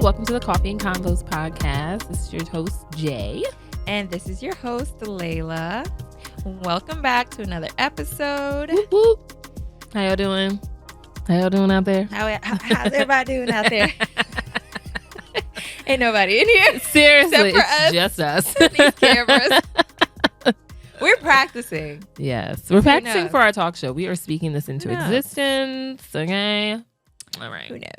welcome to the Coffee and Convos podcast. This is your host, Jay. And this is your host, Layla. Welcome back to another episode. Whoop, whoop. How y'all doing? How y'all doing out there? How's everybody doing out there? Ain't nobody in here. Seriously, except for it's us. just us. These cameras. We're practicing. Yes, we're practicing knows? for our talk show. We are speaking this into Who knows? existence. Okay. All right. Who knows?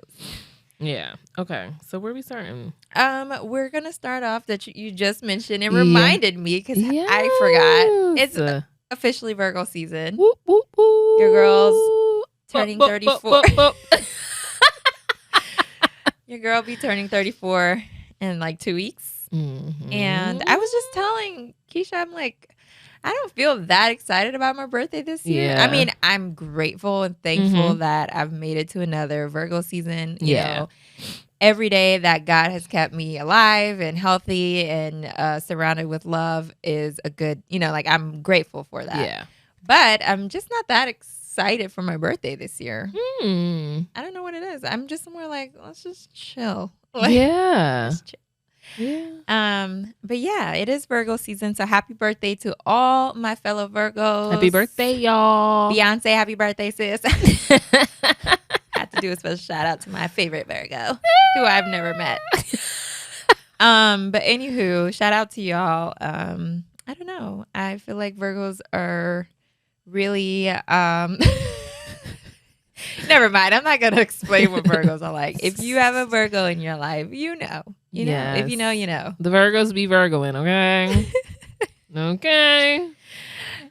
Yeah. Okay. So where are we starting? We're gonna start off that you just mentioned. It reminded me because I forgot. It's officially Virgo season. Whoop, whoop, whoop. Your girl's turning 34. Your girl be turning 34 in like 2 weeks. Mm-hmm. And I was just telling Keisha, I'm like, I don't feel that excited about my birthday this year. Yeah. I mean, I'm grateful and thankful that I've made it to another Virgo season. You know, every day that God has kept me alive and healthy and surrounded with love is a good, like I'm grateful for that. Yeah. But I'm just not that excited for my birthday this year. Hmm. I don't know what it is. I'm just more like, let's just chill. Yeah. Just chill. Yeah. But yeah, it is Virgo season. So happy birthday to all my fellow Virgos. Happy birthday, y'all. Beyonce, happy birthday, sis. Had to do a special shout out to my favorite Virgo, who I've never met. But anywho, shout out to y'all. I don't know. I feel like Virgos are really never mind. I'm not gonna explain what Virgos are like. If you have a Virgo in your life, you know. Yes. If you know, you know. The Virgos be Virgoing, okay? Okay.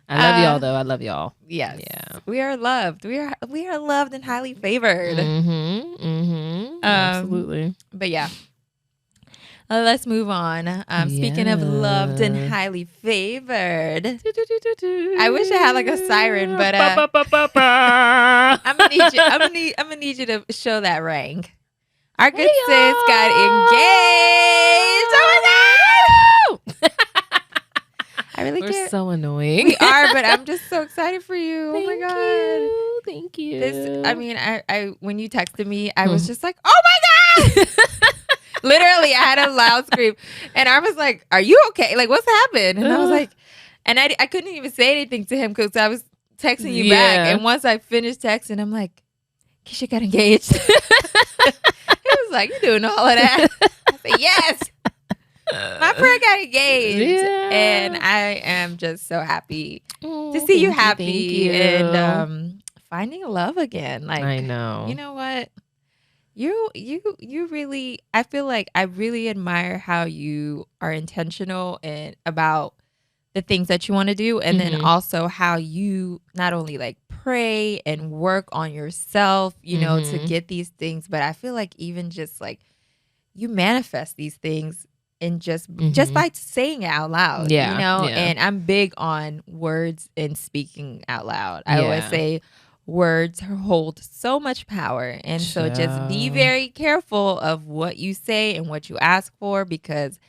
I love y'all, though. I love y'all. Yes. Yeah. We are loved. We are loved and highly favored. Mm-hmm. Mm-hmm. Absolutely. But yeah. Let's move on. Speaking of loved and highly favored, I wish I had like a siren, but I'm gonna need you to show that ring. Our good sis got engaged. Oh my god! I really We're can't. so annoying. We are, but I'm just so excited for you. Oh my god! Thank you. I when you texted me, I was just like, oh my god! Literally, I had a loud scream, and I was like, "Are you okay? Like, what's happened?" And I was like, and I couldn't even say anything to him because I was texting you back. And once I finished texting, I'm like, Keisha got engaged. He was like, "You doing all of that?" I said, "Yes." My friend got engaged, and I am just so happy to see you happy and finding love again. Like, I know. You know what? You really, I feel like I really admire how you are intentional and about the things that you want to do, and then also how you not only like pray and work on yourself, to get these things, but I feel like even just like you manifest these things and just by saying it out loud, and I'm big on words and speaking out loud. I always say words hold so much power, and so just be very careful of what you say and what you ask for, because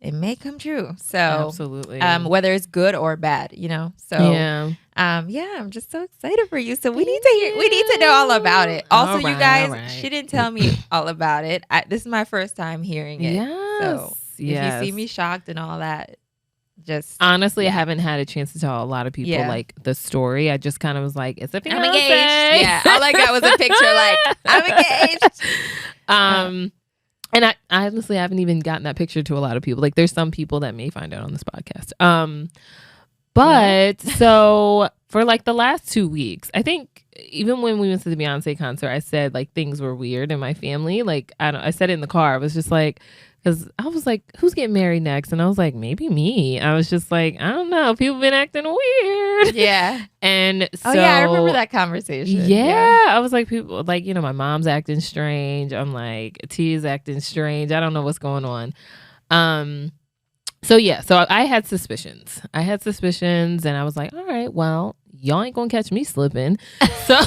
it may come true. So absolutely, whether it's good or bad, So I'm just so excited for you. So we need to know all about it. Also, you guys, she didn't tell me all about it. This is my first time hearing it. So if you see me shocked and all that, just honestly, I haven't had a chance to tell a lot of people like the story. I just kind of was like, "It's a fiancé." I'm engaged. Yeah, all I got was a picture like I'm engaged. And I honestly haven't even gotten that picture to a lot of people. Like, there's some people that may find out on this podcast. But so for like the last 2 weeks, I think even when we went to the Beyonce concert, I said like things were weird in my family. Like, I said it in the car. I was just like, because I was like, who's getting married next? And I was like, maybe me. I was just like, I don't know. People been acting weird. Yeah. And so. Oh, yeah. I remember that conversation. Yeah. I was like, people, like, my mom's acting strange. I'm like, T's acting strange. I don't know what's going on. So I had suspicions. And I was like, all right, well, y'all ain't going to catch me slipping. So.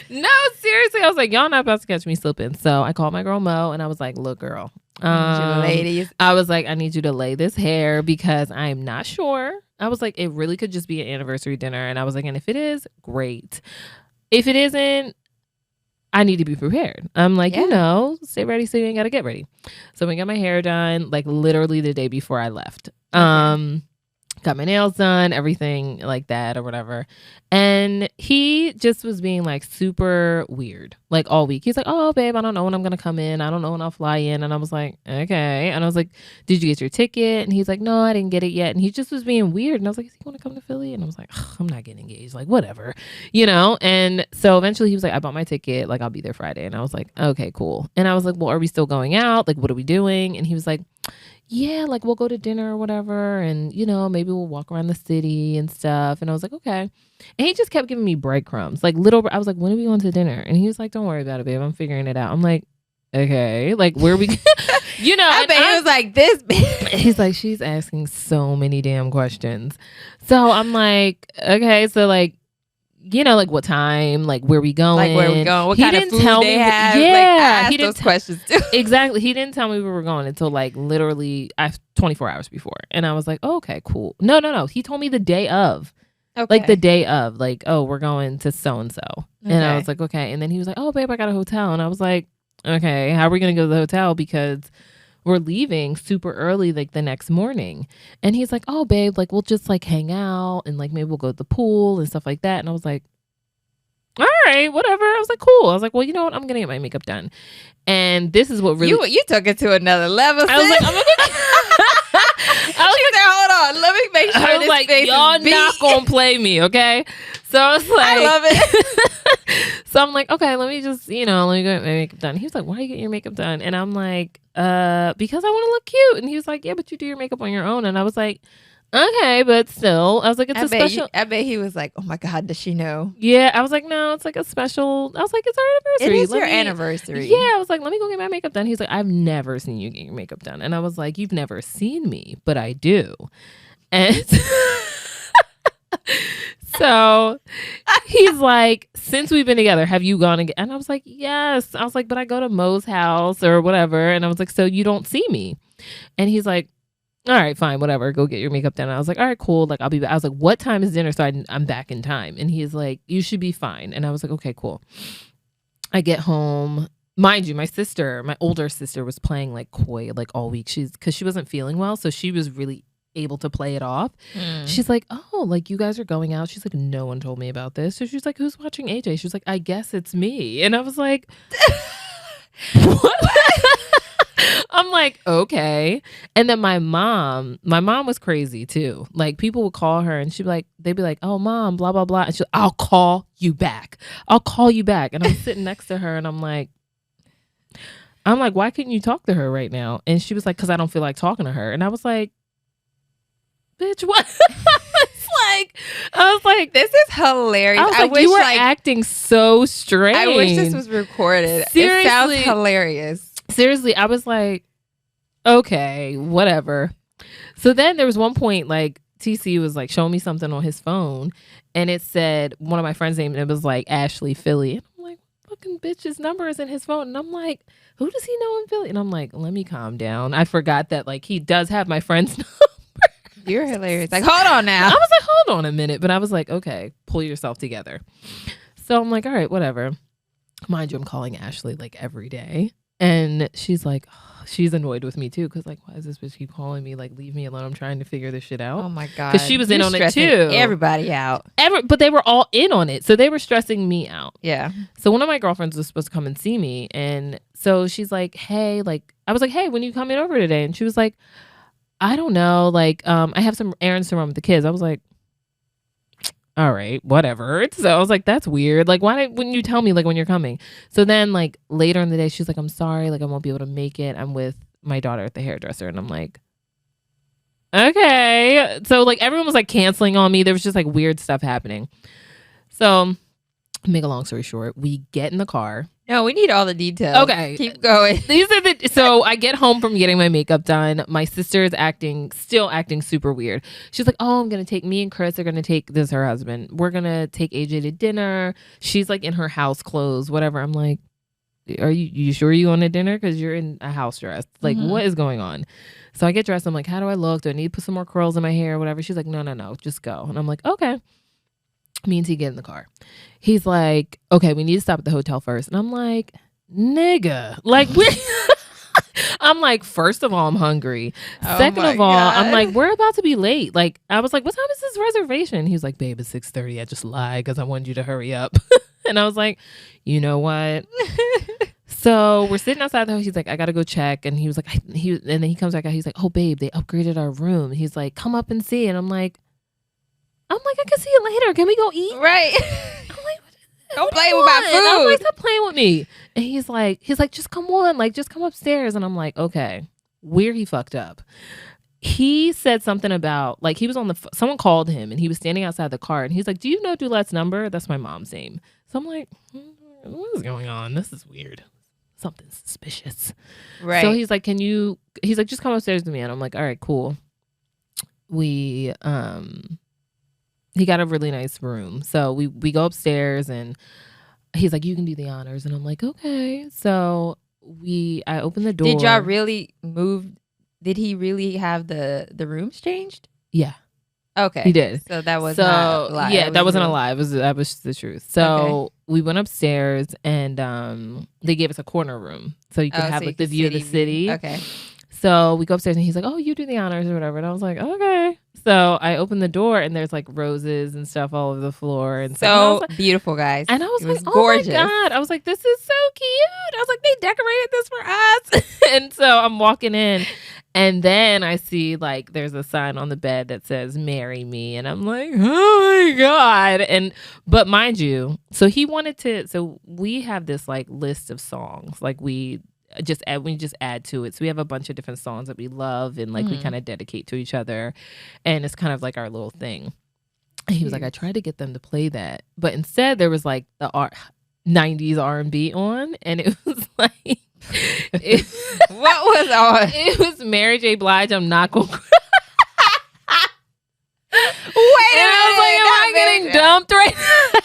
No, seriously. I was like, y'all not about to catch me slipping. So I called my girl Mo and I was like, look, girl. Ladies. I was like, I need you to lay this hair because I'm not sure. I was like, it really could just be an anniversary dinner. And I was like, and if it is, great. If it isn't, I need to be prepared. I'm like, you know, stay ready so you ain't got to get ready. So we got my hair done like literally the day before I left. Okay. Got my nails done, everything like that or whatever. And he just was being like super weird, like all week. He's like, oh, babe, I don't know when I'm going to come in. I don't know when I'll fly in. And I was like, okay. And I was like, did you get your ticket? And he's like, no, I didn't get it yet. And he just was being weird. And I was like, is he want to come to Philly? And I was like, I'm not getting engaged. Like, whatever, you know? And so eventually he was like, I bought my ticket. Like, I'll be there Friday. And I was like, okay, cool. And I was like, well, are we still going out? Like, what are we doing? And he was like, yeah, like we'll go to dinner or whatever. And, you know, maybe we'll walk around the city and stuff. And I was like, okay. And he just kept giving me breadcrumbs, like little, I was like, when are we going to dinner? And he was like, don't worry about it, babe. I'm figuring it out. I'm like, okay, like where are we, you know, I bet he was like this. He's like, she's asking so many damn questions. So I'm like, okay. So like, you know, like what time, like where we going, like where we going, what kind of food they have. Yeah, like, I asked those questions too. Exactly. He didn't tell me where we were going until like literally 24 hours before, and I was like, oh, okay, cool. No. He told me the day of, like the day of, like, oh, we're going to so and so, and I was like, okay. And then he was like, oh, babe, I got a hotel, and I was like, okay, how are we gonna go to the hotel because we're leaving super early, like the next morning. And he's like, oh, babe, like we'll just like hang out and like maybe we'll go to the pool and stuff like that. And I was like, all right, whatever. I was like, cool. I was like, well, you know what? I'm going to get my makeup done. And this is what really... You took it to another level. I was like, I'm going to... hold on. Let me make sure I was like, y'all not going to play me, okay? So I was like... I love it. So I'm like, okay, let me just, you know, let me get my makeup done. He was like, why are you getting your makeup done? And I'm like, because I want to look cute. And he was like, yeah, but you do your makeup on your own. And I was like, okay, but still, I was like, it's special. I bet he was like, oh my God, does she know? Yeah, I was like, no, it's like a special. I was like, it's our anniversary. It is your anniversary. Yeah, I was like, let me go get my makeup done. He's like, I've never seen you get your makeup done. And I was like, you've never seen me, but I do. And so he's like, since we've been together, have you gone again? And I was like, yes. I was like, but I go to Mo's house or whatever. And I was like, so you don't see me? And he's like, all right, fine, whatever. Go get your makeup done. And I was like, all right, cool. Like, I'll be back. I was like, what time is dinner? So I'm back in time. And he's like, you should be fine. And I was like, okay, cool. I get home. Mind you, my older sister was playing like coy like all week. Because she wasn't feeling well. So she was really able to play it off. She's like, oh, like you guys are going out. She's like, no one told me about this. So she's like, who's watching AJ? She was like, I guess it's me. And I was like, what? I'm like, okay. And then my mom was crazy too. Like people would call her and they'd be like, oh, mom, blah, blah, blah. And she's like, I'll call you back. And I'm sitting next to her and I'm like, why couldn't you talk to her right now? And she was like, because I don't feel like talking to her. And I was like, bitch, what? I was like, this is hilarious. I wish you were acting so strange. I wish this was recorded. Seriously, it sounds hilarious. Seriously, I was like, okay, whatever. So then there was one point, like, TC was like showing me something on his phone, and it said one of my friends' name, and it was like Ashley Philly. And I'm like, fucking bitch's number is in his phone. And I'm like, who does he know in Philly? And I'm like, let me calm down. I forgot that, like, he does have my friend's number. You're hilarious. Like, hold on now. I was like, hold on a minute. But I was like, okay, pull yourself together. So I'm like, all right, whatever. Mind you, I'm calling Ashley like every day. And she's like, she's annoyed with me too. Cause like, why is this bitch keep calling me? Like, leave me alone. I'm trying to figure this shit out. Oh my God. Cause she was in on it too. Everybody out. But they were all in on it. So they were stressing me out. Yeah. So one of my girlfriends was supposed to come and see me. And so she's like, hey, like, I was like, hey, when are you coming over today? And she was like, I don't know. Like, I have some errands to run with the kids. I was like, all right, whatever. So I was like, that's weird. Like, wouldn't you tell me like when you're coming? So then like later in the day, she's like, I'm sorry. Like, I won't be able to make it. I'm with my daughter at the hairdresser. And I'm like, okay. So like everyone was like canceling on me. There was just like weird stuff happening. So make a long story short, we get in the car. No, we need all the details. Okay. Keep going. So I get home from getting my makeup done. My sister is still acting super weird. She's like, oh, me and Chris are going to take, this is her husband. We're going to take AJ to dinner. She's like in her house clothes, whatever. I'm like, are you sure you going to dinner? Because you're in a house dress. Like, what is going on? So I get dressed. I'm like, how do I look? Do I need to put some more curls in my hair or whatever? She's like, no, just go. And I'm like, okay. Me and T get in the car. He's like, okay, we need to stop at the hotel first. And I'm like, nigga, like we're I'm like, first of all, I'm hungry. Second of all, I'm like, we're about to be late. Like, I was like, what time is this reservation? He was like, babe, it's 6:30. I just lied because I wanted you to hurry up. And I was like, you know what? So we're sitting outside the house. He's like, I gotta go check. And he was like, and then he comes back out. He's like, oh, babe, they upgraded our room. He's like, come up and see. And I'm like, I can see it later. Can we go eat? Right. I'm like, don't play with my food. And I'm like, stop playing with me. And he's like, just come on, like, just come upstairs. And I'm like, okay, where he fucked up. He said something about, like, he was on someone called him and he was standing outside the car and he's like, do you know Dulette's number? That's my mom's name. So I'm like, what is going on? This is weird. Something suspicious. Right. So he's like, he's like, just come upstairs to me. And I'm like, all right, cool. He got a really nice room. So we go upstairs and he's like, you can do the honors. And I'm like, okay. So I opened the door. Did y'all really move? Did he really have the rooms changed? Yeah. Okay. He did. So that was not a lie. Yeah, that wasn't a lie. That was the truth. So we went upstairs and they gave us a corner room. So you could have like the view of the city. Okay. So we go upstairs and he's like, oh, you do the honors or whatever. And I was like, okay. So I opened the door and there's like roses and stuff all over the floor. And so like, beautiful, guys. And I was like, gorgeous. Oh my God. I was like, this is so cute. I was like, they decorated this for us. And so I'm walking in and then I see like there's a sign on the bed that says, marry me. And I'm like, oh my God. But mind you, so we have this like list of songs. Like we just add to it. So we have a bunch of different songs that we love and like we kind of dedicate to each other, and it's kind of like our little thing. And he was like, I tried to get them to play that, but instead there was like the 90s R&B on, and it was like what was on? It was Mary J. Blige, I'm Not Gonna Cry. Wait a minute, I was like, am I getting dumped right now?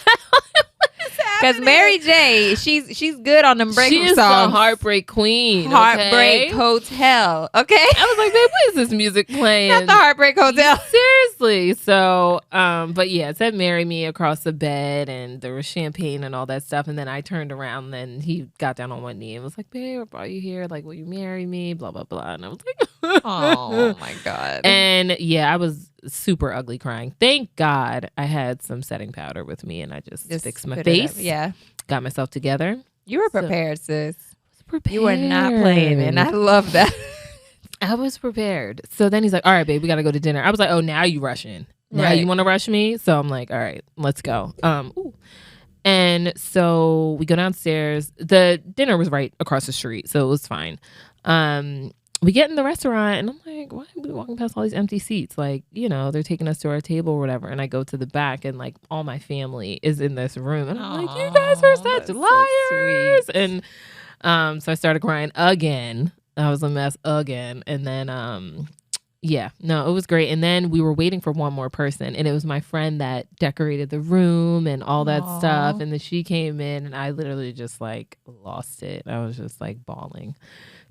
Because Mary J, she's good on them breakup songs. She's the heartbreak queen. Heartbreak Hotel. Okay. I was like, babe, what is this music playing? Not the Heartbreak Hotel. Seriously. So, but yeah, it said marry me across the bed and there was champagne and all that stuff. And then I turned around and he got down on one knee and was like, babe, I brought you here. Like, will you marry me? Blah, blah, blah. And I was like, oh my God. And yeah, I was super ugly crying. Thank God I had some setting powder with me and I just fixed my face. Yeah. Got myself together. You were prepared, sis. Prepared. You were not playing, and I love that. I was prepared. So then he's like, all right, babe, we got to go to dinner. I was like, oh, now you rushing. Now right. You want to rush me? So I'm like, all right, let's go. And so we go downstairs. The dinner was right across the street, so it was fine. We get in the restaurant and I'm like, why are we walking past all these empty seats? Like, they're taking us to our table or whatever. And I go to the back and like all my family is in this room. And I'm like, you guys are such liars. So and so I started crying again. I was a mess again. And then, it was great. And then we were waiting for one more person. And it was my friend that decorated the room and all that stuff. And then she came in and I literally just like lost it. I was just like bawling.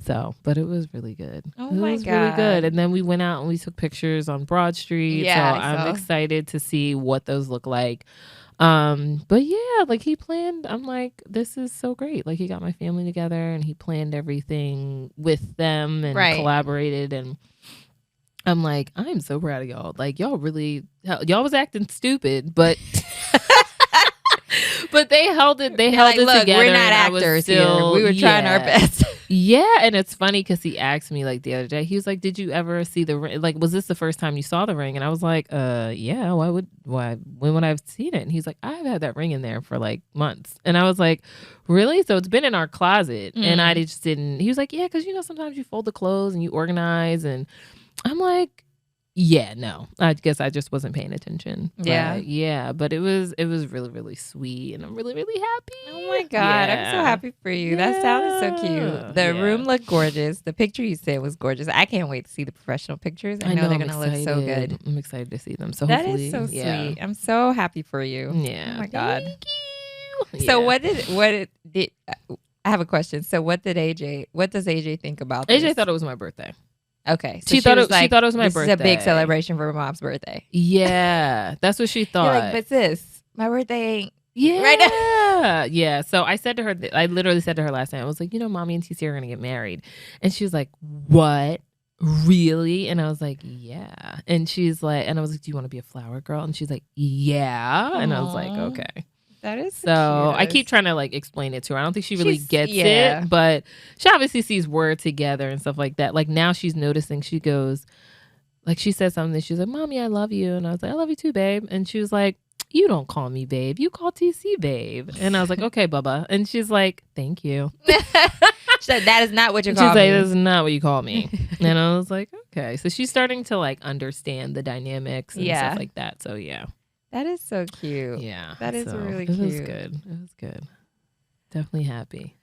So, but it was really good. Oh my God. It was really good. And then we went out and we took pictures on Broad Street. Yeah, so I'm excited to see what those look like. But yeah, like he planned, I'm like, this is so great. Like he got my family together and he planned everything with them and collaborated. And I'm like, I'm so proud of y'all. Like y'all was acting stupid, but but they held it. They held it together. We're not actors here. We were trying our best. Yeah, and it's funny because he asked me like the other day. He was like, "Did you ever see the ring? Like, was this the first time you saw the ring?" And I was like, yeah. When would I have seen it?" And he's like, "I've had that ring in there for like months." And I was like, "Really?" So it's been in our closet, and I just didn't. He was like, "Yeah, because sometimes you fold the clothes and you organize," and I'm like, yeah, no, I guess I just wasn't paying attention. But it was really, really sweet, and I'm really, really happy. Oh my God, I'm so happy for you. That sounded so cute. The room looked gorgeous. The picture you said was gorgeous. I can't wait to see the professional pictures. I know they're gonna look so good. I'm excited to see them. So that is so sweet. I'm so happy for you. Yeah. Oh my God. Thank you. So what did I have a question. So what does AJ think about this? AJ thought it was my birthday. Okay. So she thought it was my birthday. This is a big celebration for mom's birthday. Yeah. That's what she thought. You're like, but sis, My birthday. Yeah. Right now. Yeah. So I said to her, I literally said to her last night, I was like, mommy and TC are going to get married. And she was like, what? Really? And I was like, yeah. And she's like, and I was like, do you want to be a flower girl? And she's like, yeah. And I was like, okay. That is so I keep trying to like explain it to her. I don't think she really gets it, but she obviously sees word together and stuff like that. Like now she's noticing, she goes, like she said something, she's like, mommy, I love you. And I was like, I love you too, babe. And she was like, you don't call me babe, you call TC babe. And I was like, okay, Bubba. And she's like, thank you. She said, that is not what you call me. She's like, this is not what you call me. And I was like, okay. So she's starting to like understand the dynamics and stuff like that. So yeah. That is so cute. Yeah. That is really cute. It was good. It was good. Definitely happy.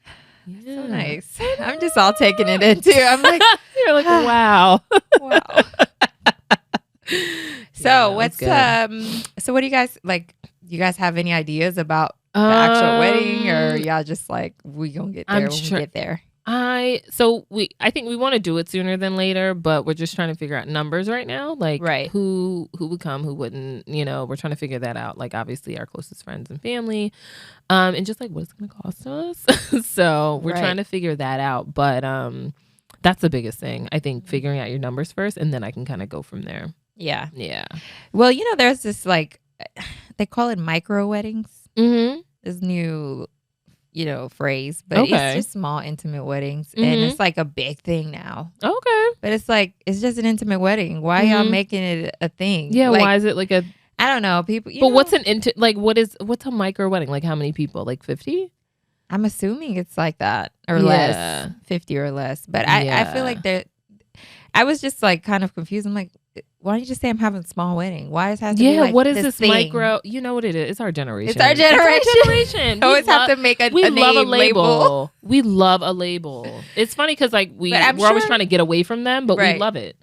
Yeah. So nice. I'm just all taking it in too. I'm like, you're like, wow. Wow. So what's so what do you guys like? Do you guys have any ideas about the actual wedding, or y'all just like, we gonna get there when we get there? I think we want to do it sooner than later, but we're just trying to figure out numbers right now. Like who would come, who wouldn't, we're trying to figure that out. Like obviously our closest friends and family. And just like what it's gonna cost us. So we're trying to figure that out. But that's the biggest thing. I think figuring out your numbers first, and then I can kind of go from there. Yeah. Yeah. Well, there's this like, they call it micro weddings. Mm-hmm. This new, phrase, but it's just small, intimate weddings. Mm-hmm. And it's like a big thing now. Okay. But it's like, it's just an intimate wedding. Why y'all making it a thing? Yeah. Like, why is it like a, I don't know. People, but what's what's a micro wedding? Like how many people? Like 50? I'm assuming it's like that or less, 50 or less. But I feel like I was just like kind of confused. I'm like, why don't you just say I'm having a small wedding? Why does it have to be like what is this thing? micro? You know what it is? It's our generation. It's our generation. Always have to make a love name a label. We love a label. It's funny because like we're always trying to get away from them, but we love it.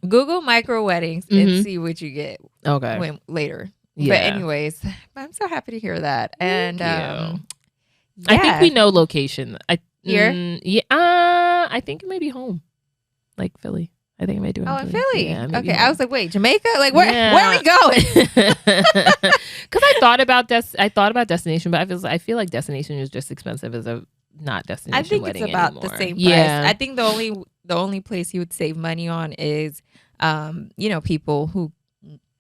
Google micro weddings and see what you get. Okay. Later. Yeah. But anyways, I'm so happy to hear that. And I think we know location. Here? I think it may be home, like Philly. I think I may do it. Oh, in Philly. Yeah, okay. I was like, wait, Jamaica? Like, where are we going? Because I thought about destination, but I feel like destination is just expensive as a not destination. I think wedding it's about anymore. the same price. Yeah. I think the only place you would save money on is, people who,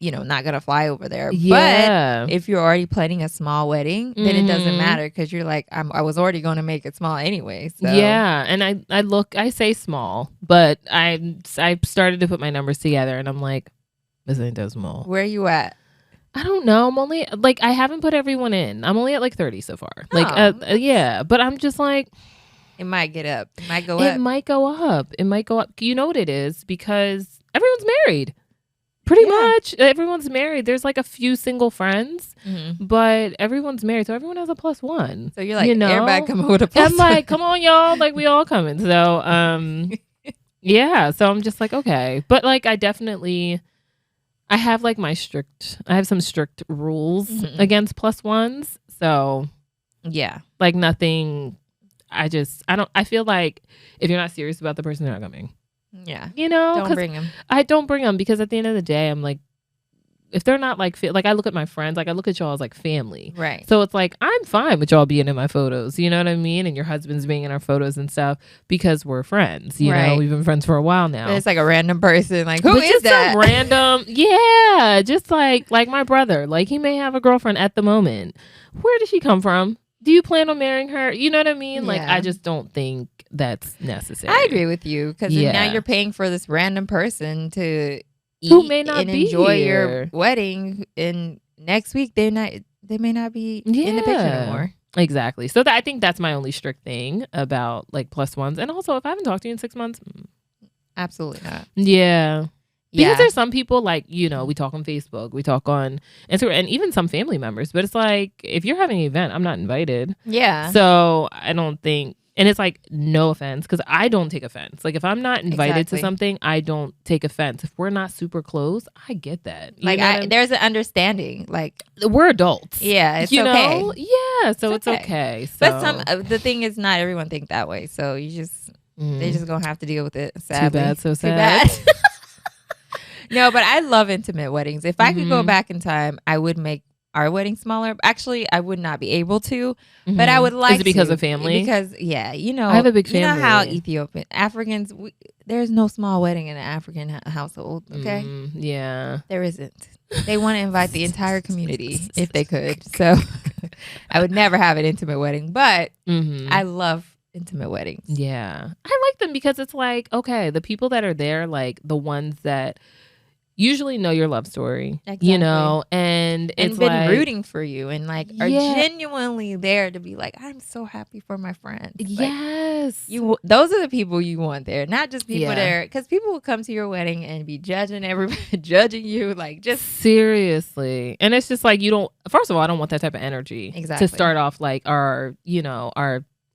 not gonna fly over there. Yeah. But if you're already planning a small wedding, then it doesn't matter because you're like, I was already going to make it small anyway. So. Yeah, and I say small, but I started to put my numbers together, and I'm like, this ain't that small. Where are you at? I don't know. I'm only like, I haven't put everyone in. I'm only at like 30 so far. Like, yeah, but I'm just like, it might get up. It might go up. It might go up. It might go up. You know what it is? Because everyone's married. Pretty much everyone's married. There's like a few single friends, but everyone's married. So everyone has a +1. So you're like, everybody come with a +1. I'm like, come on, y'all. Like we all coming. So, yeah. So I'm just like, okay. But like, I have like I have some strict rules against +1s. So yeah, like nothing. I feel like if you're not serious about the person, they're not coming. Yeah. Don't bring them. I don't bring them because at the end of the day, I'm like, if they're not like, like I look at my friends, like I look at y'all as like family. Right. So it's like, I'm fine with y'all being in my photos. You know what I mean? And your husband's being in our photos and stuff because we're friends. You know, we've been friends for a while now. But it's like a random person. Like, who is that? Some random. Yeah. Just like my brother. Like he may have a girlfriend at the moment. Where did she come from? Do you plan on marrying her? You know what I mean? Like, I just don't think that's necessary. I agree with you because now you're paying for this random person to eat who may not and enjoy your wedding, and next week they may not be in the picture anymore. Exactly. So I think that's my only strict thing about like +1s. And also, if I haven't talked to you in 6 months, absolutely not. Yeah. Because there's some people like, we talk on Facebook, we talk on Instagram, and even some family members. But it's like, if you're having an event, I'm not invited. Yeah. So I don't think, and it's like, no offense, because I don't take offense. Like if I'm not invited to something, I don't take offense. If we're not super close, I get that. There's an understanding. Like we're adults. Yeah, it's okay. Yeah, so it's okay. So. But the thing is, not everyone think that way. So you just, they just gonna have to deal with it. Sadly. Too bad, so sad. No, but I love intimate weddings. If I could go back in time, I would make our wedding smaller. Actually, I would not be able to, but I would like to. Is it because of family? Because I have a big family. You know how Ethiopian Africans, there's no small wedding in an African household. Okay, yeah, there isn't. They want to invite the entire community if they could. So I would never have an intimate wedding, but I love intimate weddings. Yeah, I like them because it's like, okay, the people that are there, like the ones that usually know your love story, exactly. And it's been like, rooting for you and like are genuinely there to be like, I'm so happy for my friends. Yes. Like, those are the people you want there, not just people there, because people will come to your wedding and be judging everybody, judging you, like just seriously. And it's just like, first of all, I don't want that type of energy to start off like our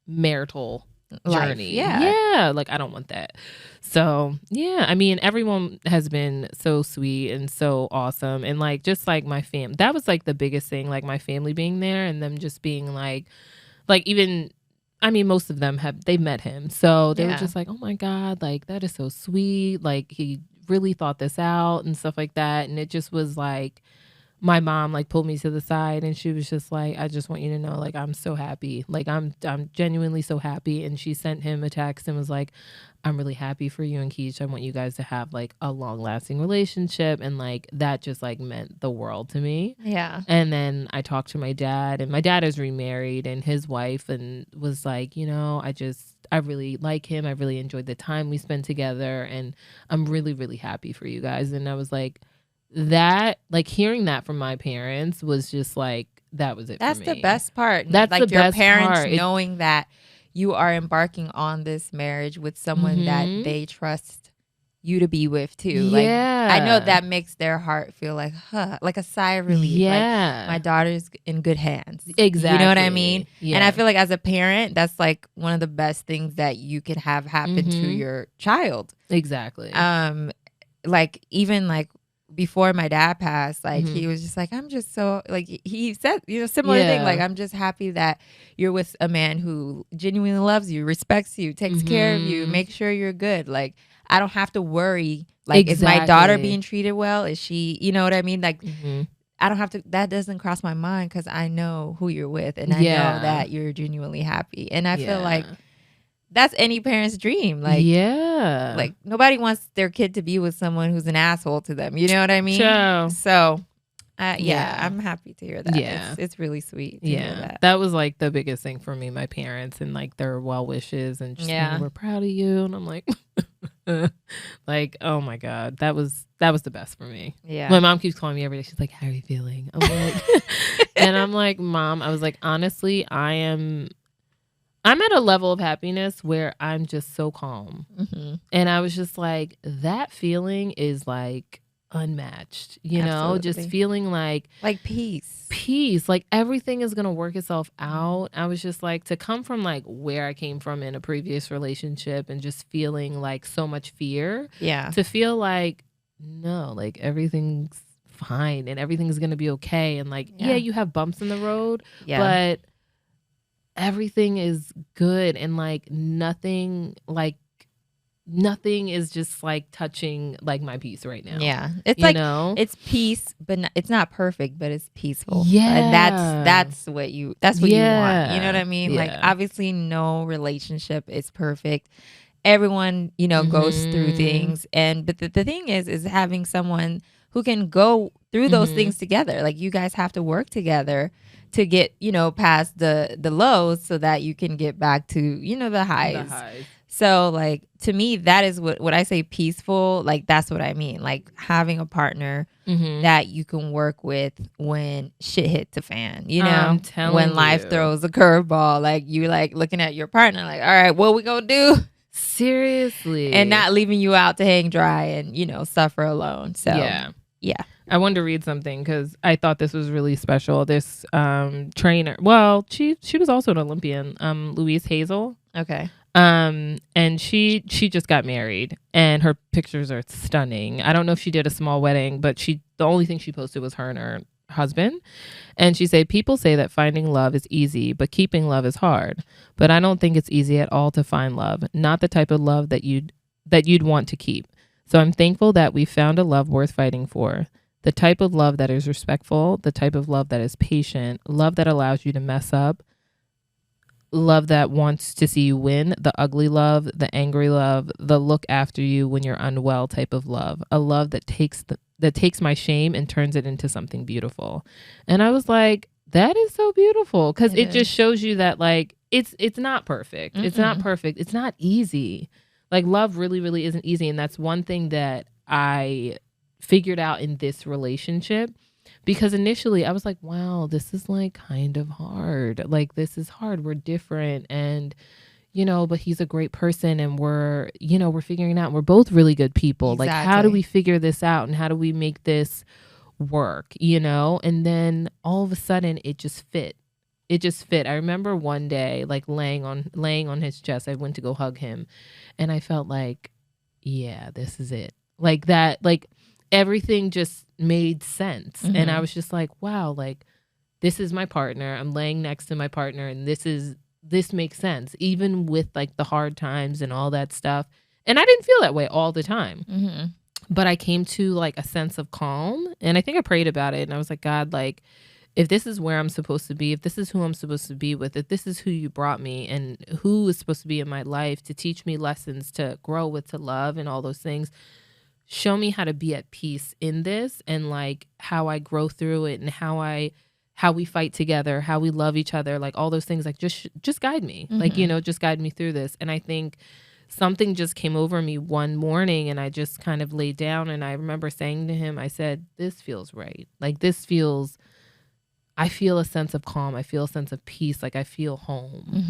marital journey. Yeah. Like I don't want that. So yeah, I mean, everyone has been so sweet and so awesome. And like, just like my fam, that was like the biggest thing, like my family being there and them just being like even, I mean, most of them they met him. So they were just like, oh my God, like that is so sweet. Like he really thought this out and stuff like that. And it just was like, my mom like pulled me to the side and she was just like, I just want you to know, like, I'm so happy. Like, I'm genuinely so happy. And she sent him a text and was like, I'm really happy for you and Keish. I want you guys to have like a long lasting relationship. And like, that just like meant the world to me. Yeah. And then I talked to my dad, and my dad is remarried, and his wife, and was like, I really like him. I really enjoyed the time we spent together. And I'm really, really happy for you guys. And I was like, that, like, hearing that from my parents was just like, that was it. That's for me. The best part. That's like the your best parents part. Knowing that you are embarking on this marriage with someone that they trust you to be with too. Yeah. Like I know that makes their heart feel like, like a sigh of relief. Yeah. Like my daughter's in good hands. Exactly. You know what I mean? Yeah. And I feel like as a parent, that's like one of the best things that you could have happen to your child. Exactly. Like even like before my dad passed, like he was just like, I'm just so, like he said, similar thing. Like, I'm just happy that you're with a man who genuinely loves you, respects you, takes care of you, makes sure you're good. Like, I don't have to worry. Like, is my daughter being treated well? Is she, you know what I mean? Like, I don't have to, that doesn't cross my mind because I know who you're with and I know that you're genuinely happy. And I feel like that's any parent's dream. Like, like nobody wants their kid to be with someone who's an asshole to them. You know what I mean? True. So, I'm happy to hear that. Yeah. It's really sweet to hear that was like the biggest thing for me, my parents and like their well wishes and just we're proud of you. And I'm like, like, oh my God, that was the best for me. Yeah. My mom keeps calling me every day. She's like, how are you feeling? I'm like, and I'm like, Mom, I was like, honestly, I'm at a level of happiness where I'm just so calm. And I was just like, that feeling is like unmatched, know, just feeling like peace, like everything is going to work itself out. I was just like, to come from like where I came from in a previous relationship and just feeling like so much fear, to feel like, no, like everything's fine and everything's going to be okay. And like, you have bumps in the road, but everything is good and like nothing is just like touching like my peace right now. Yeah. It's like, it's peace, but it's not perfect, but it's peaceful. Yeah. And that's what you want. You know what I mean? Yeah. Like obviously no relationship is perfect. Everyone, goes through things. But the thing is having someone who can go through those things together. Like you guys have to work together to get, past the lows so that you can get back to, the highs. So like, to me, that is what I say peaceful. Like, that's what I mean. Like having a partner that you can work with when shit hits the fan, when life throws a curveball, like you like looking at your partner like, all right, what we gonna do? Seriously. And not leaving you out to hang dry and, suffer alone. So yeah. I wanted to read something because I thought this was really special. This trainer, well, she was also an Olympian, Louise Hazel. Okay. And she just got married and her pictures are stunning. I don't know if she did a small wedding, but the only thing she posted was her and her husband. And she said, people say that finding love is easy, but keeping love is hard. But I don't think it's easy at all to find love, not the type of love that you'd want to keep. So I'm thankful that we found a love worth fighting for. The type of love that is respectful, the type of love that is patient, love that allows you to mess up, love that wants to see you win, the ugly love, the angry love, the look after you when you're unwell type of love, a love that takes my shame and turns it into something beautiful. And I was like, that is so beautiful, because it just shows you that like it's not perfect. It's not perfect. It's not easy. Like love really, really isn't easy. And that's one thing that I figured out in this relationship, because initially I was like, wow, this is like kind of hard. Like this is hard. We're different, and but he's a great person, and we're figuring it out. We're both really good people. Exactly. Like, how do we figure this out, and how do we make this work? And then all of a sudden it just fit. I remember one day like laying on his chest. I went to go hug him, and I felt like, yeah, this is it. Like that, like everything just made sense. And I was just like, wow, like this is my partner. I'm laying next to my partner, and this makes sense, even with like the hard times and all that stuff. And I didn't feel that way all the time. But I came to like a sense of calm, and I think I prayed about it, and I was like, God, like if this is where I'm supposed to be, if this is who I'm supposed to be with, if this is who you brought me and who is supposed to be in my life to teach me lessons, to grow with, to love and all those things, show me how to be at peace in this, and like how I grow through it, and how we fight together, how we love each other, like all those things, like just guide me, like, just guide me through this. And I think something just came over me one morning, and I just kind of laid down, and I remember saying to him, I said, this feels right. Like I feel a sense of calm. I feel a sense of peace. Like I feel home,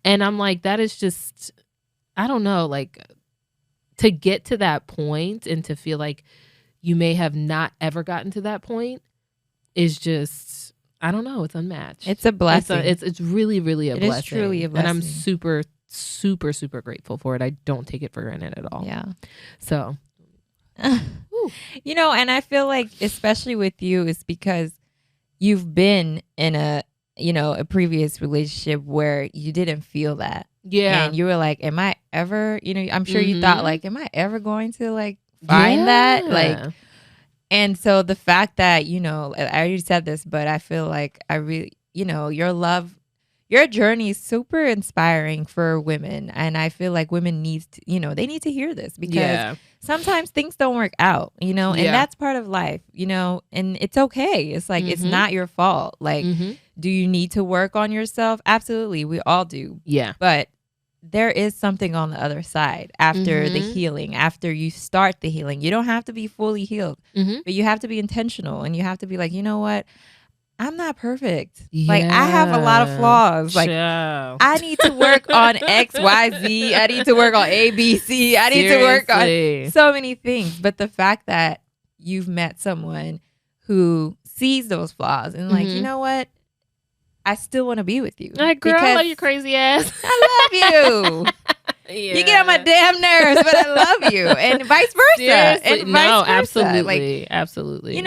and I'm like, that is just, I don't know, like to get to that point and to feel like you may have not ever gotten to that point is just, I don't know. It's unmatched. It's a blessing. It's really, really a blessing. It is truly a blessing. And I'm super, super, super grateful for it. I don't take it for granted at all. Yeah. So, and I feel like, especially with you, is because you've been in a previous relationship where you didn't feel that. Yeah. And you were like, am I ever, I'm sure you thought like, am I ever going to like find that? Like, and so the fact that, I already said this, but I feel like I really, your journey is super inspiring for women. And I feel like women need to, they need to hear this, because sometimes things don't work out, and that's part of life, and it's okay. It's like, it's not your fault. Like, do you need to work on yourself? Absolutely. We all do. Yeah. But there is something on the other side after the healing, after you start the healing. You don't have to be fully healed, but you have to be intentional, and you have to be like, you know what? I'm not perfect. Yeah. Like, I have a lot of flaws. Like, I need to work on X, Y, Z. I need to work on A, B, C. I need to work on so many things. But the fact that you've met someone who sees those flaws and like, you know what? I still want to be with you. Like, girl, I love your crazy ass. I love you. You get on my damn nerves, but I love you, and vice versa. Seriously? And vice versa. Absolutely, like, absolutely.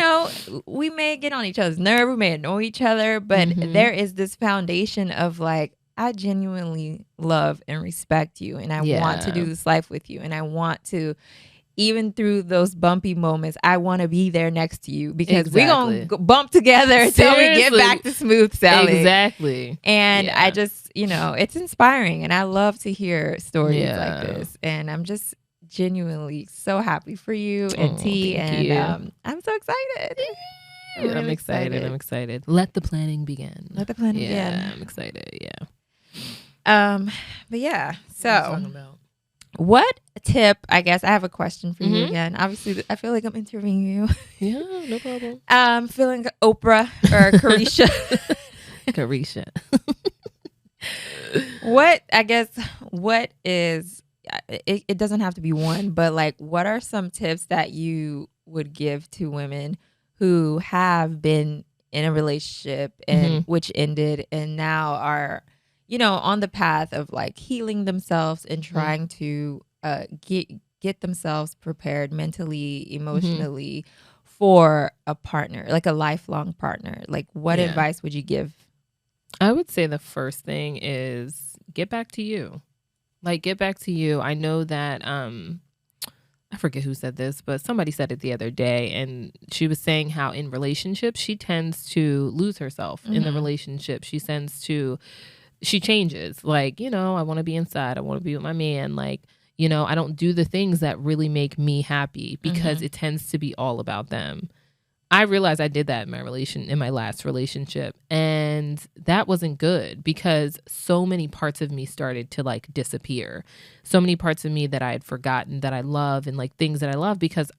We may get on each other's nerves, we may annoy each other, but there is this foundation of like, I genuinely love and respect you, and I want to do this life with you, and I want to. Even through those bumpy moments, I want to be there next to you, because we're going to bump together until we get back to smooth sailing. Exactly. And I just, it's inspiring, and I love to hear stories like this. And I'm just genuinely so happy for you and T. And I'm so excited. I'm excited. I'm excited. Let the planning begin. Yeah, I'm excited. Yeah. But yeah, so what tip, I guess I have a question for you again. Obviously, I feel like I'm interviewing you. Yeah, no problem. Feeling like Oprah or Carisha. Carisha. What is, it doesn't have to be one, but like, what are some tips that you would give to women who have been in a relationship and which ended, and now are on the path of like healing themselves and trying to get themselves prepared mentally, emotionally for a partner, like a lifelong partner? Like, what advice would you give? I would say the first thing is get back to you. Like, get back to you. I know that I forget who said this, but somebody said it the other day, and she was saying how in relationships she tends to lose herself in the relationship. She changes. Like, I want to be inside. I want to be with my man. Like, I don't do the things that really make me happy because it tends to be all about them. I realized I did that in my last relationship, and that wasn't good because so many parts of me started to like disappear. So many parts of me that I had forgotten that I love, and like things that I love, because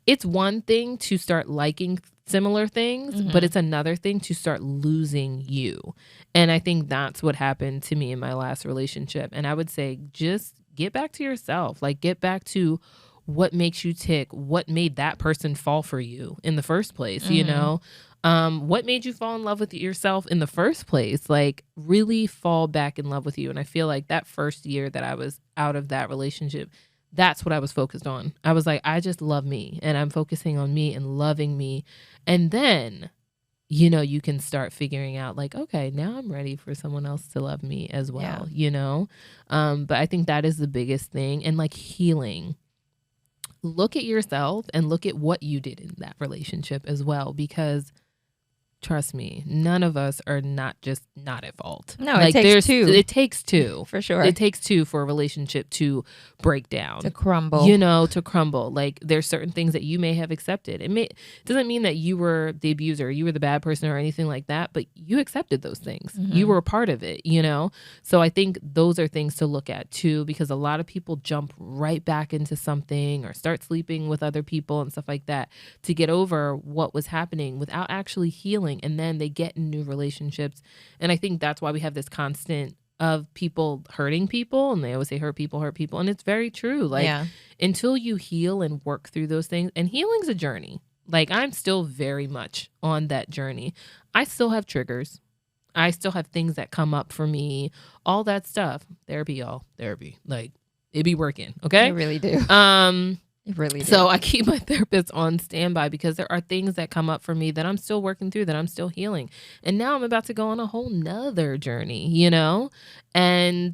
it's one thing to start liking similar things, but it's another thing to start losing you. And I think that's what happened to me in my last relationship. And I would say, just get back to yourself. Like, get back to what makes you tick, what made that person fall for you in the first place, what made you fall in love with yourself in the first place. Like, really fall back in love with you. And I feel like that first year that I was out of that relationship, that's what I was focused on. I was like, I just love me, and I'm focusing on me and loving me. And then, you can start figuring out like, okay, now I'm ready for someone else to love me as well, But I think that is the biggest thing. And like, healing. Look at yourself and look at what you did in that relationship as well, because trust me, none of us are not at fault. No, like, it takes two. It takes two. For sure. It takes two for a relationship to break down. To crumble. To crumble. Like, there's certain things that you may have accepted. It doesn't mean that you were the abuser, you were the bad person or anything like that, but you accepted those things. You were a part of it, So I think those are things to look at too, because a lot of people jump right back into something or start sleeping with other people and stuff like that to get over what was happening without actually healing. And then they get in new relationships. And I think that's why we have this constant of people hurting people. And they always say hurt people. And it's very true. Like, until you heal and work through those things, and healing's a journey. Like, I'm still very much on that journey. I still have triggers. I still have things that come up for me, all that stuff. Therapy, y'all. Therapy. Like, it be working. Okay. You really do. Really. So I keep my therapist on standby because there are things that come up for me that I'm still working through, that I'm still healing. And now I'm about to go on a whole nother journey, And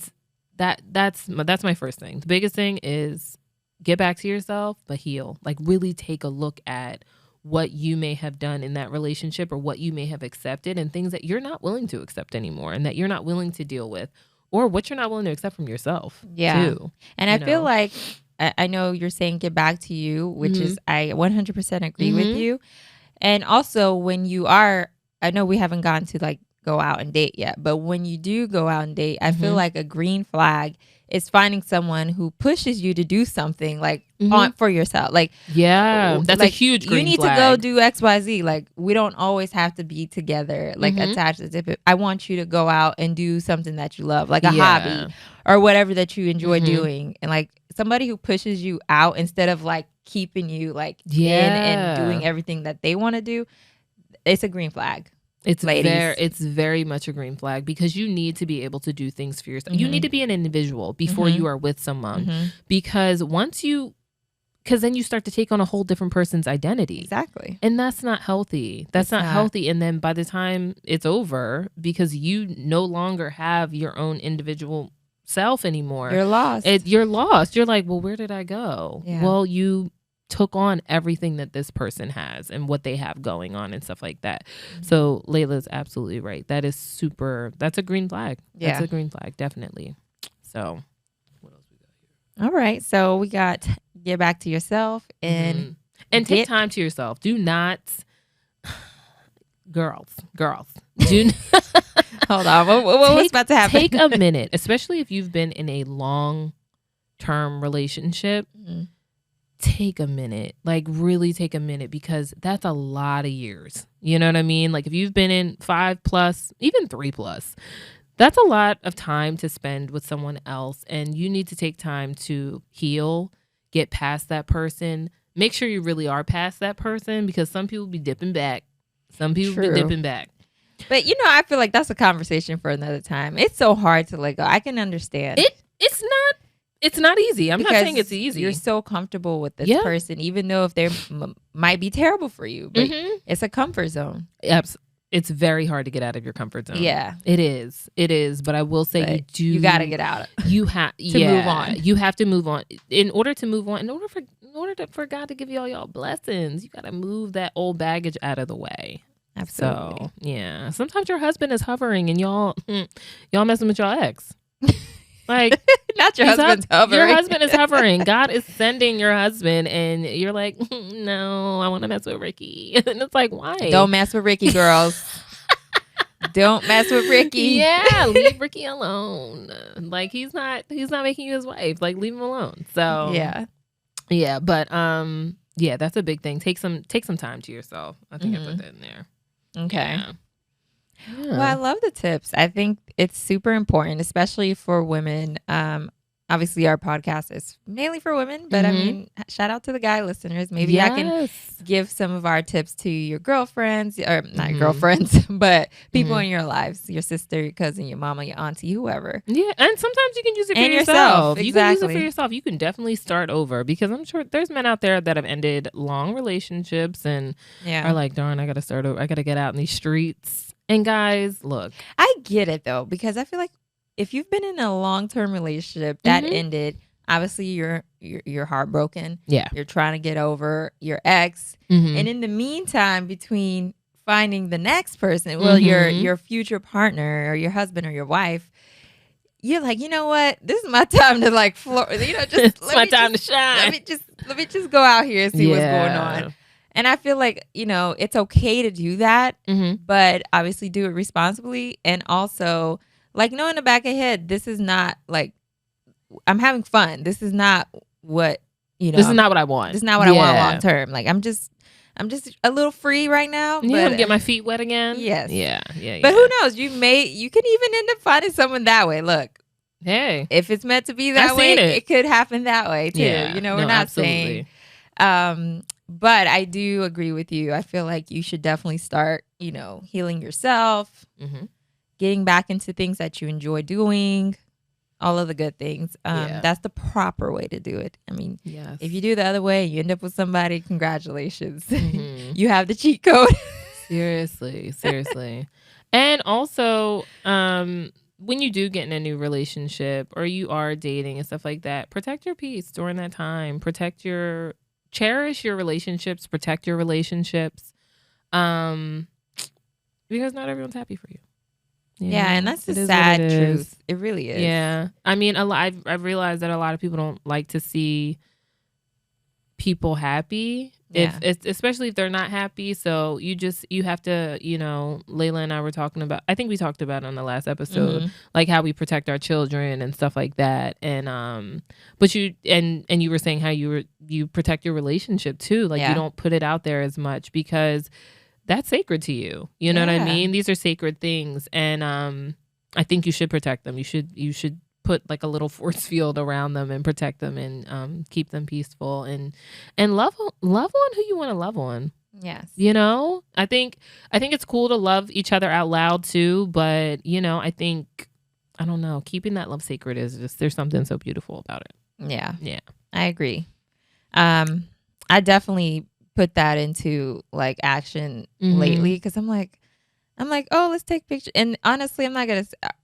that's my first thing. The biggest thing is get back to yourself, but heal. Like, really take a look at what you may have done in that relationship or what you may have accepted, and things that you're not willing to accept anymore and that you're not willing to deal with, or what you're not willing to accept from yourself. Too, and I feel like, I know you're saying get back to you, which is, I 100% agree with you. And also, when you are, I know we haven't gotten to like go out and date yet, but when you do go out and date, I feel like a green flag is finding someone who pushes you to do something like for yourself. Like, that's like, a huge green flag. You need to go do XYZ. Like, we don't always have to be together, like attached as if I want you to go out and do something that you love, like a hobby or whatever that you enjoy doing. And like, somebody who pushes you out instead of like keeping you like in and doing everything that they want to do, it's a green flag. It's very much a green flag, because you need to be able to do things for yourself. You need to be an individual before you are with someone, because then you start to take on a whole different person's identity. Exactly. And that's not healthy. That's not healthy. And then by the time it's over, because you no longer have your own individual self anymore, you're lost. You're lost. You're like, well, where did I go? Yeah. Well, you took on everything that this person has and what they have going on and stuff like that. So Layla's absolutely right. That's a green flag. Yeah. That's a green flag, definitely. So what else we got here? All right. So we got get back to yourself and take time to yourself. Do not girls. Do hold on. What was about to happen? Take a minute, especially if you've been in a long-term relationship. Take a minute, like really take a minute, because that's a lot of years. You know what I mean? Like, if you've been in 5+, even 3+, that's a lot of time to spend with someone else. And you need to take time to heal, get past that person. Make sure you really are past that person, because some people be dipping back. But I feel like that's a conversation for another time. It's so hard to let go. I can understand. It's not easy. I'm not saying it's easy. You're so comfortable with this person, even though if they might be terrible for you, but it's a comfort zone. it's very hard to get out of your comfort zone. Yeah. It is. But I will say But you got to get out. You have to move on. You have to move on. In order to move on, for God to give y'all blessings, you got to move that old baggage out of the way. Absolutely. So, yeah. Sometimes your husband is hovering and y'all messing with y'all ex. Like, not your husband's hovering. Your husband is hovering. God is sending your husband, and you're like, no, I want to mess with Ricky. And it's like, why? Don't mess with Ricky, girls. Don't mess with Ricky. Yeah, leave Ricky alone. Like, he's not making you his wife. Like, leave him alone. So yeah, but yeah, that's a big thing. Take some time to yourself. I think I put that in there. Okay. Yeah. Well, I love the tips. I think it's super important, especially for women. Obviously, our podcast is mainly for women, but I mean, shout out to the guy listeners. Maybe I can give some of our tips to your girlfriends, or not your girlfriends, but people in your lives, your sister, your cousin, your mama, your auntie, whoever. Yeah, and sometimes you can use it for yourself. You can use it for yourself. You can definitely start over, because I'm sure there's men out there that have ended long relationships and are like, darn, I got to start over. I got to get out in these streets. And guys, look. I get it, though, because I feel like if you've been in a long-term relationship that ended, obviously you're heartbroken. Yeah. You're trying to get over your ex. And in the meantime, between finding the next person, well, your future partner or your husband or your wife, you're like, you know what? This is my time to like, just my time to shine. Let me just go out here and see what's going on. And I feel like, it's okay to do that, but obviously do it responsibly. And also, like, know in the back of your head, this is not like, I'm having fun. This is not what, This is not what I want. This is not what I want long term. Like, I'm just a little free right now. You want to get my feet wet again? Yes. Yeah. But who knows? You can even end up finding someone that way. Look. Hey. If it's meant to be that way, it could happen that way too. Yeah. We're not saying. But I do agree with you. I feel like you should definitely start, healing yourself, getting back into things that you enjoy doing, all of the good things. That's the proper way to do it. I mean, if you do the other way and you end up with somebody, congratulations. You have the cheat code. Seriously. And also, when you do get in a new relationship or you are dating and stuff like that, protect your peace during that time. Cherish your relationships, protect your relationships, because not everyone's happy for you. Yeah, and that's the sad truth. It really is. Yeah, I mean, I've realized that a lot of people don't like to see people happy, especially if they're not happy. So you have to, Layla and I were talking about, I think we talked about it on the last episode, like how we protect our children and stuff like that. And but you were saying how you protect your relationship too. Like you don't put it out there as much because that's sacred to you. You know what I mean? These are sacred things, and I think you should protect them. You should put like a little force field around them and protect them and keep them peaceful and love on who you want to love on. Yes. I think it's cool to love each other out loud too, but I think, I don't know, keeping that love sacred is just, there's something so beautiful about it. Yeah. I agree. I definitely put that into like action lately, because I'm like, oh, let's take pictures. And honestly,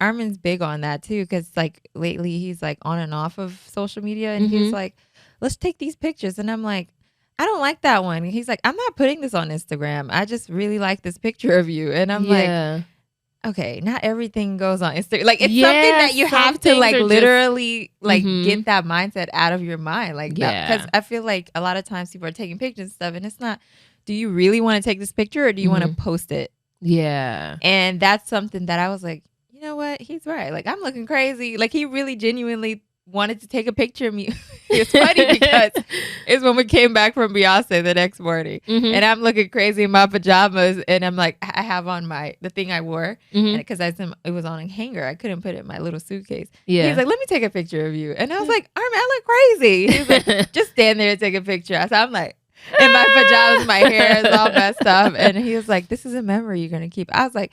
Armin's big on that too, because like lately he's like on and off of social media, and he's like, let's take these pictures. And I'm like, I don't like that one. And he's like, I'm not putting this on Instagram. I just really like this picture of you. And I'm like, okay, not everything goes on Instagram. Like, it's something that you have to like literally like get that mindset out of your mind. Like, because I feel like a lot of times people are taking pictures and stuff, and it's not, do you really want to take this picture or do you want to post it? Yeah. And that's something that I was like, you know what? He's right. Like, I'm looking crazy. Like, he really genuinely wanted to take a picture of me. It's funny because it's when we came back from Beyonce the next morning, and I'm looking crazy in my pajamas, and I'm like, I have on the thing I wore, because it was on a hanger. I couldn't put it in my little suitcase. Yeah. He's like, let me take a picture of you. And I was like, Armin, I look crazy. He's like, just stand there and take a picture. So I'm like, in my pajamas, my hair is all messed up. And he was like, this is a memory you're going to keep. I was like,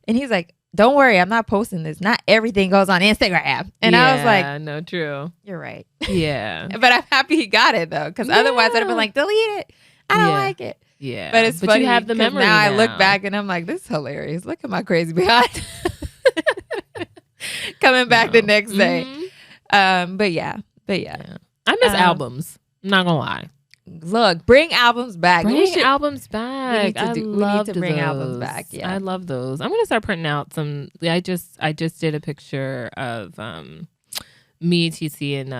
and he's like, don't worry, I'm not posting this. Not everything goes on Instagram. And I was like, no, true. You're right. Yeah. But I'm happy he got it though, because otherwise I'd have been like, delete it. I don't like it. Yeah. But it's funny. You have the memory now. I look back and I'm like, this is hilarious. Look at my crazy behind. Coming back the next day. But yeah. I miss albums. I'm not gonna lie. Look, bring albums back. Bring albums back. We need to bring albums back. Yeah, I love those. I'm gonna start printing out some. I just did a picture of me, TC, and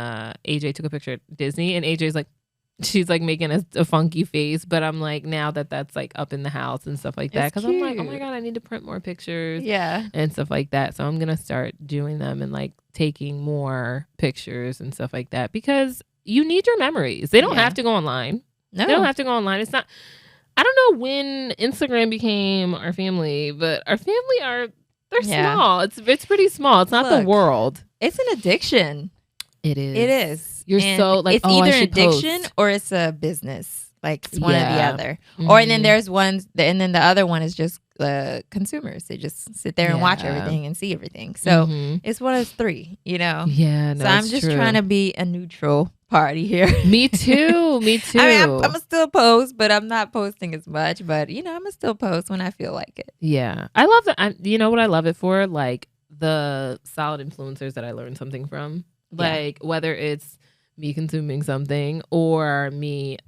AJ took a picture at Disney, and AJ's like, she's like making a funky face, but I'm like, now that's like up in the house and stuff like that, because I'm like, oh my god, I need to print more pictures, and stuff like that. So I'm gonna start doing them and like taking more pictures and stuff like that, because you need your memories. They don't have to go online. No, they don't have to go online. It's not. I don't know when Instagram became our family, but our family they're small. It's pretty small. It's not the world. It's an addiction. It is. It is. You're so like, it's either an addiction or it's a business. Like it's one or the other. Or and then there's one, and then the other one is just consumers. They just sit there and watch everything and see everything. So it's one of three, you know. Yeah. No, so I'm just trying to be a neutral party here. Me too. Me too. I mean, I'm still post, but I'm not posting as much. But you know, I'm still post when I feel like it. Yeah, I love that. You know what I love it for? Like the solid influencers that I learned something from. Like whether it's me consuming something or me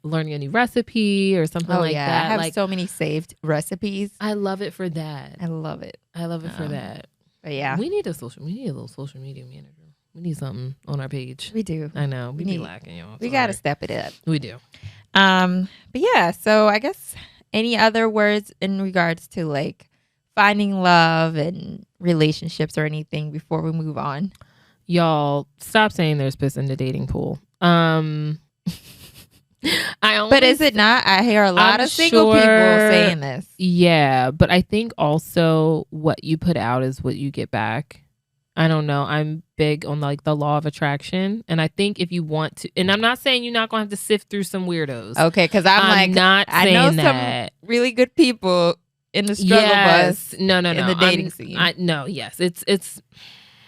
learning a new recipe or something that. I have like, so many saved recipes. I love it for that. I love it. For that. But yeah, we need a little social media manager. We need something on our page. We do. I know. We be lacking, y'all. We got to step it up. We do. But yeah, so I guess any other words in regards to like finding love and relationships or anything before we move on? Y'all, stop saying there's piss in the dating pool. But is it not? I hear a lot of single people saying this. Yeah, but I think also what you put out is what you get back. I don't know. I'm big on like the law of attraction, and I think if you want to, and I'm not saying you're not gonna have to sift through some weeros. Okay, because I'm like, not saying I know that. Some really good people in the struggle bus. No. In the dating scene.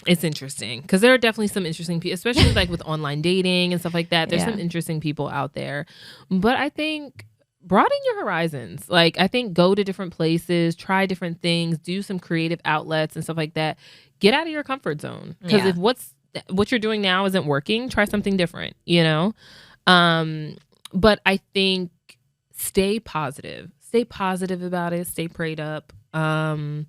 It's interesting because there are definitely some interesting people, especially like with online dating and stuff like that. There's some interesting people out there, but I think broaden your horizons. Like I think go to different places, try different things, do some creative outlets and stuff like that. Get out of your comfort zone, because if what you're doing now isn't working, try something different. You know, but I think stay positive about it. Stay prayed up, and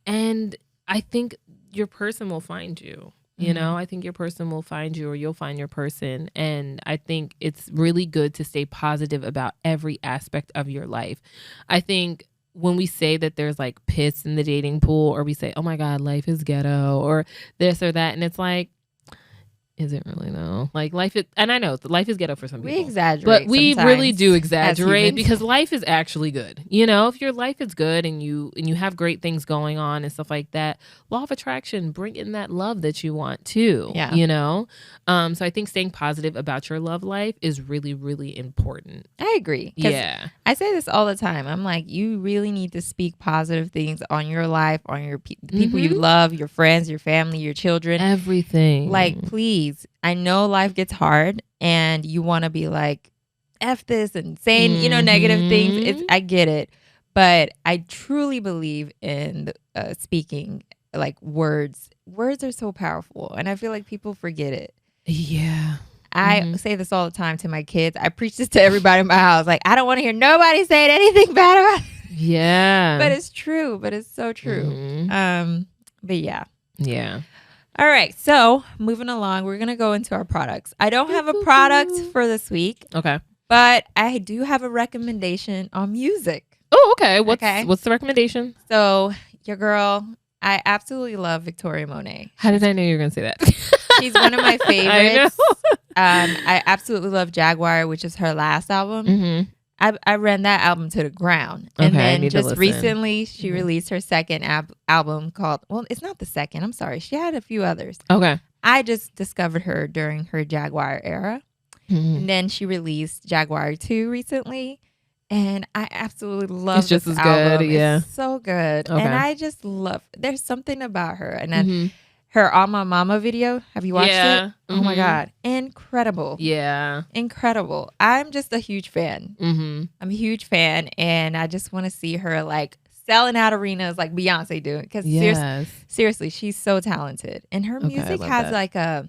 I think your person will find you. You know, I think your person will find you, or you'll find your person. And I think it's really good to stay positive about every aspect of your life. I think when we say that there's like piss in the dating pool, or we say, oh my God, life is ghetto, or this or that, and it's like, is it really though? Like life is, and I know life is ghetto for some people. We exaggerate, but we really do exaggerate, because life is actually good. You know, if your life is good and you have great things going on and stuff like that, law of attraction, bring in that love that you want too. Yeah. You know, so I think staying positive about your love life is really, really important. I agree. Yeah, I say this all the time. I'm like, you really need to speak positive things on your life, on your people you love, your friends, your family, your children, everything. Like, please. I know life gets hard and you want to be like, F this and saying, you know, negative things. I get it. But I truly believe in speaking like words. Words are so powerful. And I feel like people forget it. Yeah. I say this all the time to my kids. I preach this to everybody in my house. Like, I don't want to hear nobody saying anything bad about it. Yeah. But it's true. But it's so true. But yeah. Yeah. All right, so moving along, we're going to go into our products. I don't have a product for this week. Okay. But I do have a recommendation on music. Oh, okay. What's the recommendation? So, your girl, I absolutely love Victoria Monet. How did I know you were going to say that? She's one of my favorites. I absolutely love Jaguar, which is her last album. I ran that album to the ground. And then just recently, she released her second album called, well, it's not the second. I'm sorry. She had a few others. Okay. I just discovered her during her Jaguar era. And then she released Jaguar 2 recently. And I absolutely love this album. It's just as good. Yeah. It's so good. Okay. And I just love, there's something about her. And her On My Mama video. Have you watched it? Oh my God. Incredible. Yeah. Incredible. I'm just a huge fan. I'm a huge fan. And I just want to see her like selling out arenas like Beyonce doing. Because seriously, she's so talented. And her music has that.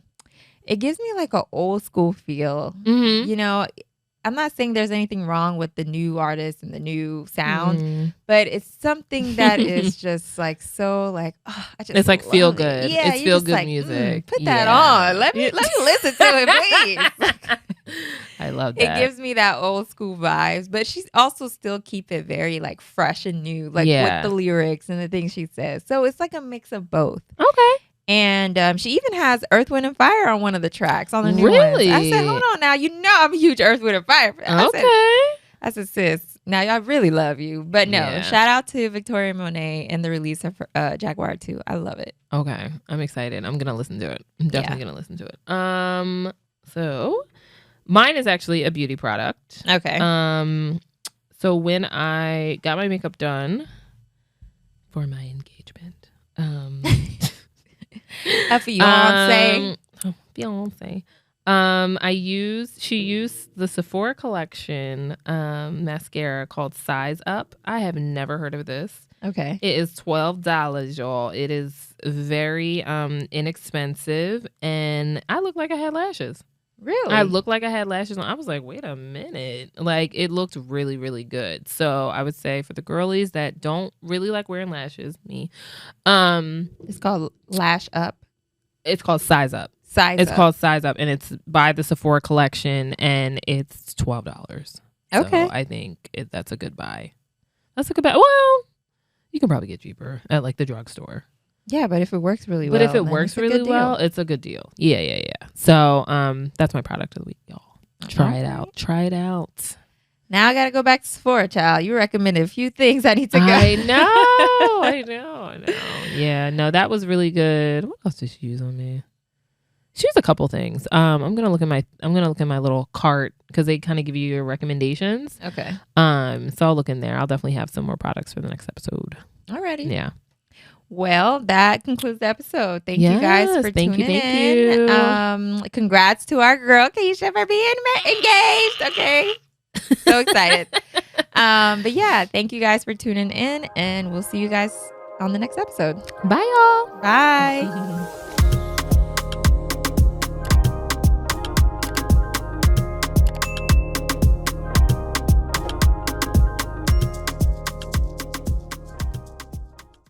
It gives me like an old school feel. You know, I'm not saying there's anything wrong with the new artists and the new sound, but it's something that is just like so like it's like feel good. Yeah, it's feel good like, music. Put that on. Let me listen to it, please. I love that. It gives me that old school vibes, but she also still keep it very like fresh and new, like with the lyrics and the things she says. So it's like a mix of both. Okay. And she even has Earth, Wind, and Fire on one of the tracks on the new ones. I said, hold on now. You know I'm a huge Earth, Wind, and Fire fan. I said, sis, now I really love you. But no, shout out to Victoria Monet and the release of Jaguar 2. I love it. Okay. I'm excited. I'm going to listen to it. I'm definitely going to listen to it. So mine is actually a beauty product. Okay. So when I got my makeup done for my engagement, a fiance. Fiance. She used the Sephora collection mascara called Size Up. I have never heard of this. Okay. It is $12, y'all. It is very inexpensive, and I look like I had lashes. Really? I looked like I had lashes on. I was like, wait a minute. Like, it looked really, really good. So I would say for the girlies that don't really like wearing lashes, me. It's called Lash Up. It's called Size Up. It's called Size Up, and it's by the Sephora collection, and it's $12. Okay. So I think that's a good buy. That's a good buy. Well, you can probably get cheaper at like the drugstore. Yeah, but if it works really well. But if it works really well, it's a good deal. Yeah. So that's my product of the week, y'all. Try it out. Try it out. Now I got to go back to Sephora, child. You recommended a few things I need to go. I know. Yeah, no, that was really good. What else did she use on me? She used a couple things. I'm gonna look at my little cart because they kind of give you your recommendations. Okay. So I'll look in there. I'll definitely have some more products for the next episode. Alrighty. Yeah. Well, that concludes the episode. Thank you guys for tuning in. Thank you. Congrats to our girl Keisha for being engaged. Okay. So excited. But yeah, thank you guys for tuning in, and we'll see you guys on the next episode. Bye, y'all. Bye.